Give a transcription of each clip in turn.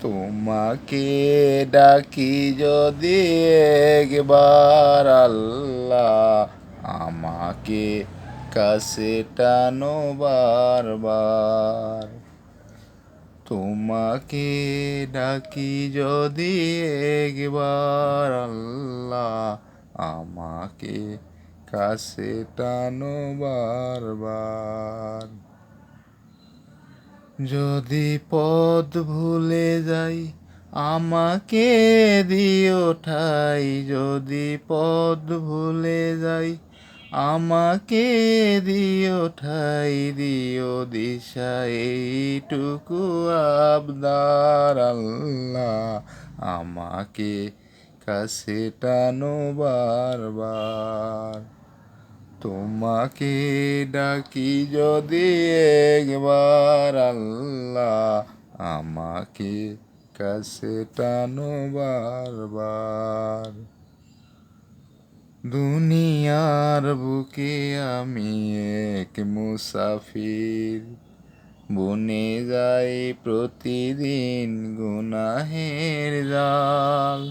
তোমাকে ডাকি যদি একবার আল্লাহ, আমাকে কাছে টানো বারবার। তোমাকে ডাকি যদি একবার আল্লাহ, আমাকে কাছে টানো বারবার। যদি পথ ভুলে যাই আমাকে দিও ঠাই, যদি পথ ভুলে যাই আমাকে দিও ঠাই, দিও দিশা এইটুকু আবদার আল্লাহ, আমাকে কাছে টানো বারবার। তোমাকে ডাকি যদি একবার আল্লাহ, আমাকে কাছে টানো বারবার। দুনিয়ার বুকে আমি এক মুসাফির, বনে যাই প্রতিদিন গুনাহের জাল।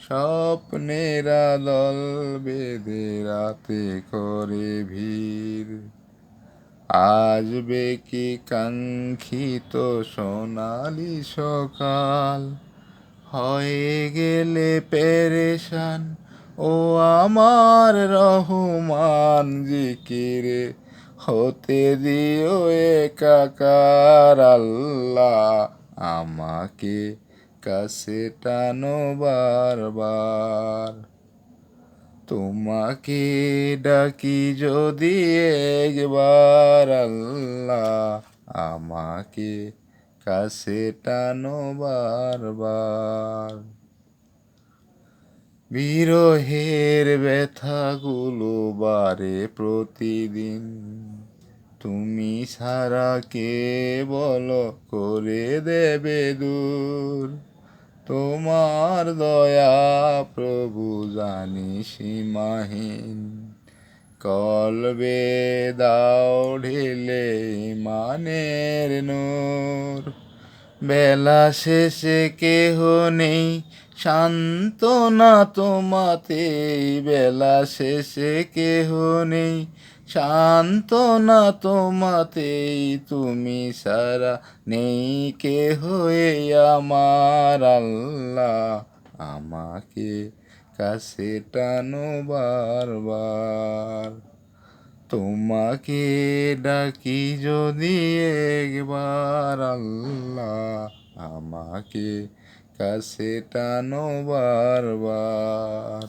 স্বপ্নেরা দল বেঁধে রাতে করে ভিড়, আসবে কি কাঙ্ক্ষিত সোনালি সকাল। হয়ে গেলে পেরেশান ও আমার রহমান, জিকিরে হতে দিও একাকার আল্লাহ, আমাকে কাছে টানো বারবার। তোমাকে ডাকি যদি একবার আল্লাহ, আমাকে কাছে টানো বারবার। বিরহের ব্যথাগুলো বাড়ে প্রতিদিন, তুমি ছাড়া কে বলো করে দেবে দূর। তোমার দয়া প্রভু জানি সীমাহীন, কলবে দাও ঢেলে ইমানের নূর। বেলা শেষে কেহ নেই সান্ত্বনা তোমাতেই, বেলা শেষে কেহ নেই সান্ত্বনা তোমাতেই, তুমি সারা নেই কেহ এই আমার আল্লাহ, আমাকে কাছে টানো বারবার। তোমাকে ডাকি যদি একবার আল্লাহ, আমাকে কাছে টানো বারবার।